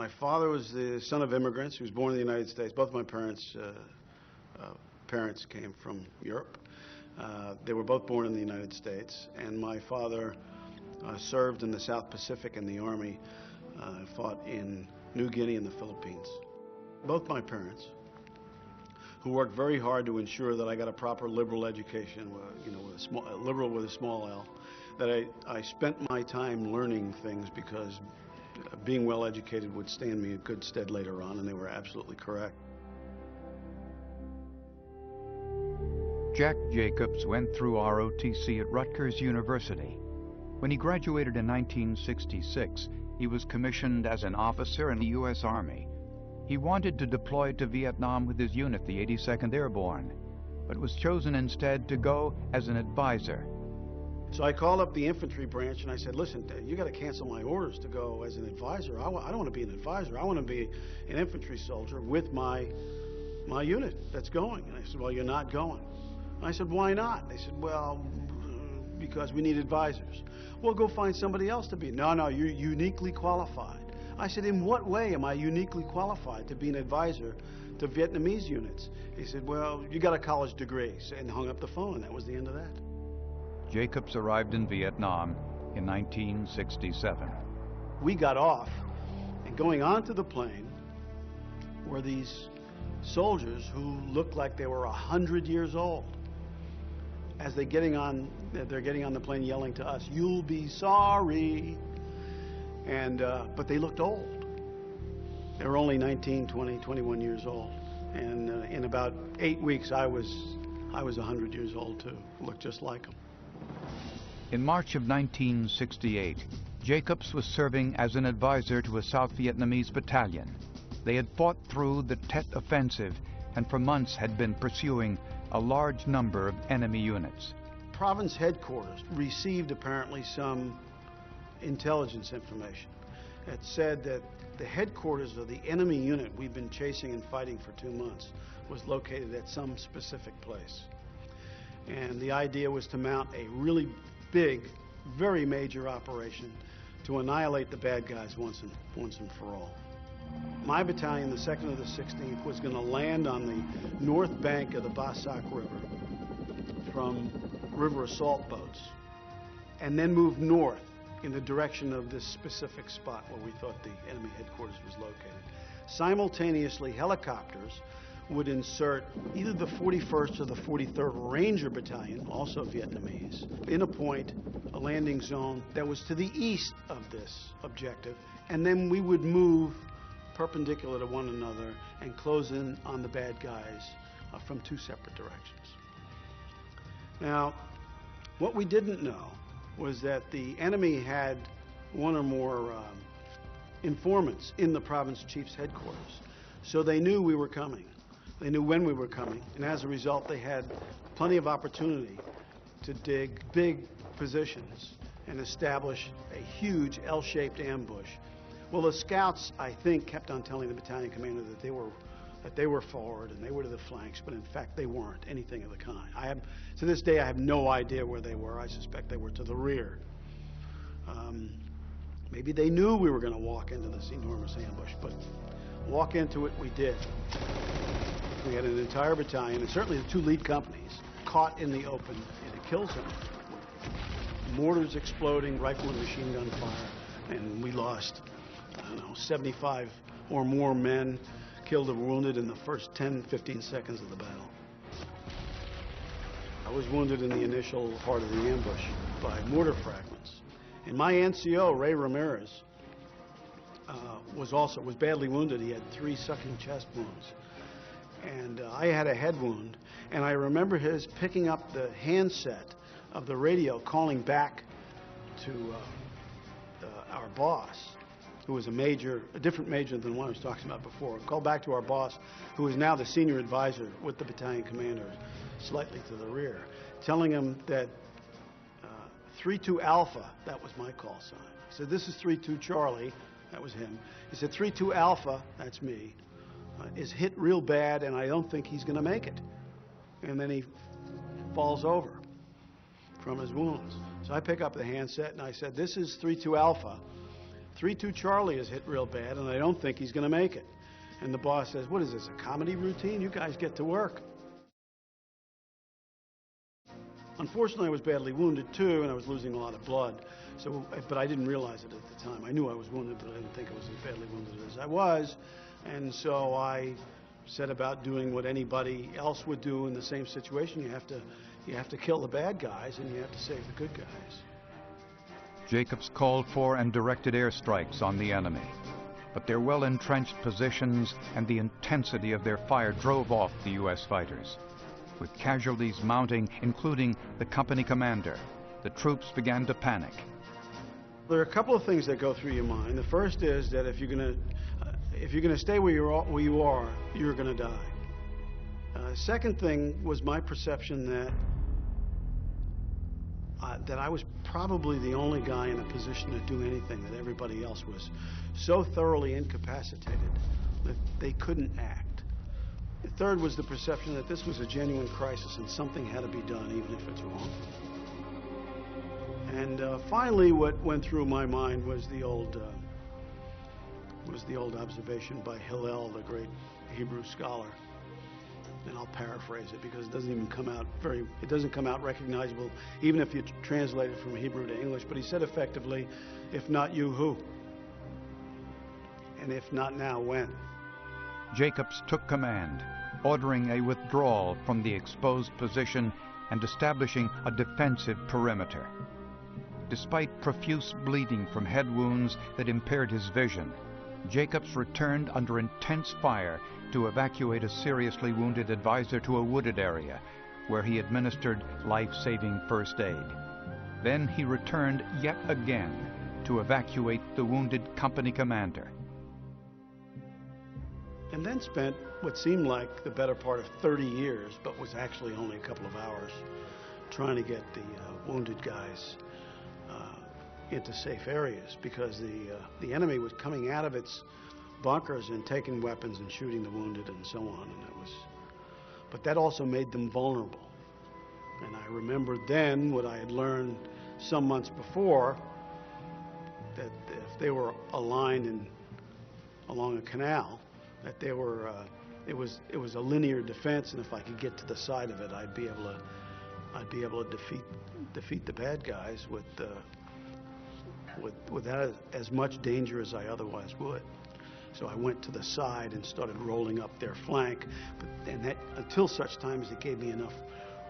My father was the son of immigrants. He was born in the United States. Both my parents came from Europe. They were both born in the United States, and my father served in the South Pacific in the Army, fought in New Guinea and the Philippines. Both my parents, who worked very hard to ensure that I got a proper liberal education, you know, liberal with a small L, that I spent my time learning things because being well educated would stand me in good stead later on, and they were absolutely correct. Jack Jacobs went through ROTC at Rutgers University. When he graduated in 1966, he was commissioned as an officer in the U.S. Army. He wanted to deploy to Vietnam with his unit, the 82nd Airborne, but was chosen instead to go as an advisor. So I called up the infantry branch and I said, listen, you got to cancel my orders to go as an advisor. I don't want to be an advisor. I want to be an infantry soldier with my unit that's going. And I said, well, you're not going. And I said, why not? They said, well, because we need advisors. Well, go find somebody else to be. No, you're uniquely qualified. I said, in what way am I uniquely qualified to be an advisor to Vietnamese units? He said, well, you got a college degree, and hung up the phone, and that was the end of that. Jacobs arrived in Vietnam in 1967. We got off, and going onto the plane were these soldiers who looked like they were 100 years old. As they're getting on the plane yelling to us, "You'll be sorry." And but they looked old. They were only 19, 20, 21 years old. And in about 8 weeks, I was 100 years old too. Looked just like them. In March of 1968, Jacobs was serving as an advisor to a South Vietnamese battalion. They had fought through the Tet Offensive and for months had been pursuing a large number of enemy units. Province headquarters received apparently some intelligence information that said that the headquarters of the enemy unit we've been chasing and fighting for 2 months was located at some specific place. And the idea was to mount a really big, very major operation to annihilate the bad guys once and for all. My battalion, the 2nd of the 16th, was going to land on the north bank of the Ba Sac River from river assault boats and then move north in the direction of this specific spot where we thought the enemy headquarters was located. Simultaneously, helicopters would insert either the 41st or the 43rd Ranger Battalion, also Vietnamese, in a landing zone that was to the east of this objective, and then we would move perpendicular to one another and close in on the bad guys from 2 separate directions. Now, what we didn't know was that the enemy had one or more informants in the province chief's headquarters. So they knew we were coming. They knew when we were coming, and as a result, they had plenty of opportunity to dig big positions and establish a huge L-shaped ambush. Well, the scouts, I think, kept on telling the battalion commander that they were forward and they were to the flanks, but in fact, they weren't anything of the kind. To this day, I have no idea where they were. I suspect they were to the rear. Maybe they knew we were going to walk into this enormous ambush, but walk into it we did. We had an entire battalion, and certainly the 2 lead companies, caught in the open in a kill zone. Mortars exploding, rifle and machine gun fire, and we lost, I don't know, 75 or more men killed or wounded in the first 10, 15 seconds of the battle. I was wounded in the initial part of the ambush by mortar fragments. And my NCO, Ray Ramirez, was badly wounded. He had 3 sucking chest wounds. And I had a head wound. And I remember his picking up the handset of the radio, calling back to our boss, who was a different major than the one I was talking about before. Called back to our boss, who is now the senior advisor with the battalion commander, slightly to the rear, telling him that 3-2 Alpha, that was my call sign. He said, this is 3-2 Charlie, that was him. He said, 3-2 Alpha, that's me, is hit real bad and I don't think he's going to make it. And then he falls over from his wounds. So I pick up the handset and I said, this is 3-2 Alpha. 3-2 Charlie is hit real bad, and I don't think he's going to make it. And the boss says, what is this, a comedy routine? You guys get to work. Unfortunately, I was badly wounded, too, and I was losing a lot of blood. But I didn't realize it at the time. I knew I was wounded, but I didn't think I was as badly wounded as I was. And so I set about doing what anybody else would do in the same situation. You have to kill the bad guys, and you have to save the good guys. Jacobs called for and directed airstrikes on the enemy. But their well-entrenched positions and the intensity of their fire drove off the U.S. fighters. With casualties mounting, including the company commander, the troops began to panic. There are a couple of things that go through your mind. The first is that if you're going to stay where you are, you're going to die. Second thing was my perception that I was probably the only guy in a position to do anything, that everybody else was so thoroughly incapacitated that they couldn't act. The third was the perception that this was a genuine crisis and something had to be done, even if it's wrong. And finally, what went through my mind was the old observation by Hillel, the great Hebrew scholar. And I'll paraphrase it because it doesn't come out recognizable, even if you translate it from Hebrew to English. But he said effectively, if not you, who? And if not now, when? Jacobs took command, ordering a withdrawal from the exposed position and establishing a defensive perimeter. Despite profuse bleeding from head wounds that impaired his vision, Jacobs returned under intense fire to evacuate a seriously wounded advisor to a wooded area, where he administered life-saving first aid. Then he returned yet again to evacuate the wounded company commander. And then spent what seemed like the better part of 30 years, but was actually only a couple of hours, trying to get the wounded guys into safe areas, because the enemy was coming out of its bunkers and taking weapons and shooting the wounded and so on. But that also made them vulnerable. And I remembered then what I had learned some months before, that if they were aligned along a canal, that it was a linear defense, and if I could get to the side of it, I'd be able to defeat the bad guys without as much danger as I otherwise would. So I went to the side and started rolling up their flank, until such time as it gave me enough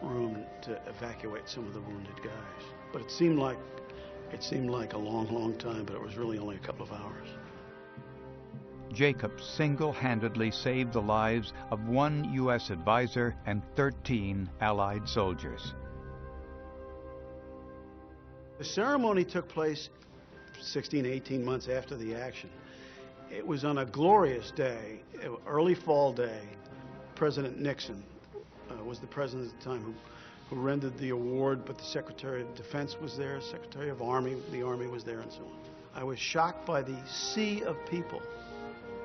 room to evacuate some of the wounded guys. But it seemed like a long, long time, but it was really only a couple of hours. Jacobs single-handedly saved the lives of 1 U.S. advisor and 13 Allied soldiers. The ceremony took place 16, 18 months after the action. It was on a glorious day, early fall day. President Nixon was the president at the time who rendered the award, but the Secretary of Defense was there, Secretary of Army, the Army was there, and so on. I was shocked by the sea of people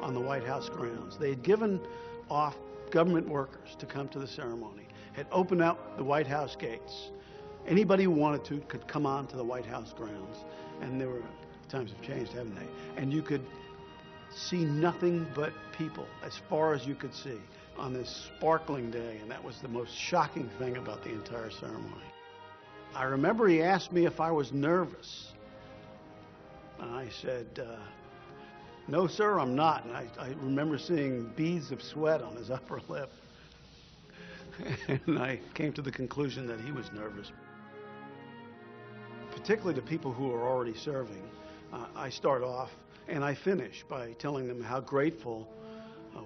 on the White House grounds. They had given off government workers to come to the ceremony, had opened up the White House gates. Anybody who wanted to could come on to the White House grounds, and times have changed, haven't they? And you could see nothing but people as far as you could see on this sparkling day, and that was the most shocking thing about the entire ceremony. I remember he asked me if I was nervous. And I said, no, sir, I'm not. And I remember seeing beads of sweat on his upper lip. And I came to the conclusion that he was nervous. Particularly to people who are already serving, I start off and I finish by telling them how grateful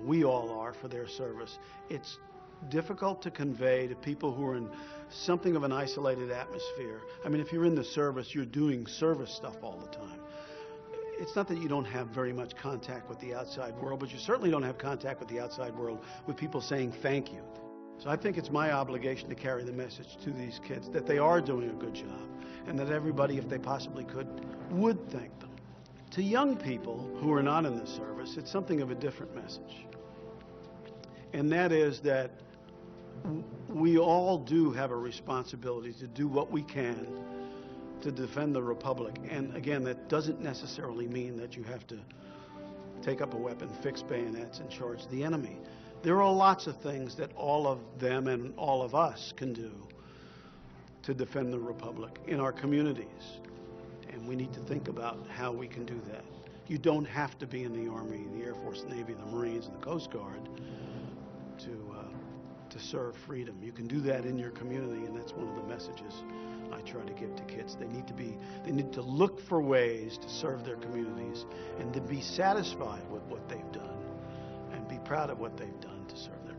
we all are for their service. It's difficult to convey to people who are in something of an isolated atmosphere. I mean, if you're in the service, you're doing service stuff all the time. It's not that you don't have very much contact with the outside world, but you certainly don't have contact with the outside world with people saying thank you. So I think it's my obligation to carry the message to these kids that they are doing a good job, and that everybody, if they possibly could, would thank them. To young people who are not in the service, it's something of a different message. And that is that we all do have a responsibility to do what we can to defend the Republic. And again, that doesn't necessarily mean that you have to take up a weapon, fix bayonets, and charge the enemy. There are lots of things that all of them and all of us can do to defend the Republic in our communities. And we need to think about how we can do that. You don't have to be in the Army, the Air Force, the Navy, the Marines, and the Coast Guard to serve freedom. You can do that in your community, and that's one of the messages I try to give to kids. They need to look for ways to serve their communities and to be satisfied with what they've done and be proud of what they've done to serve their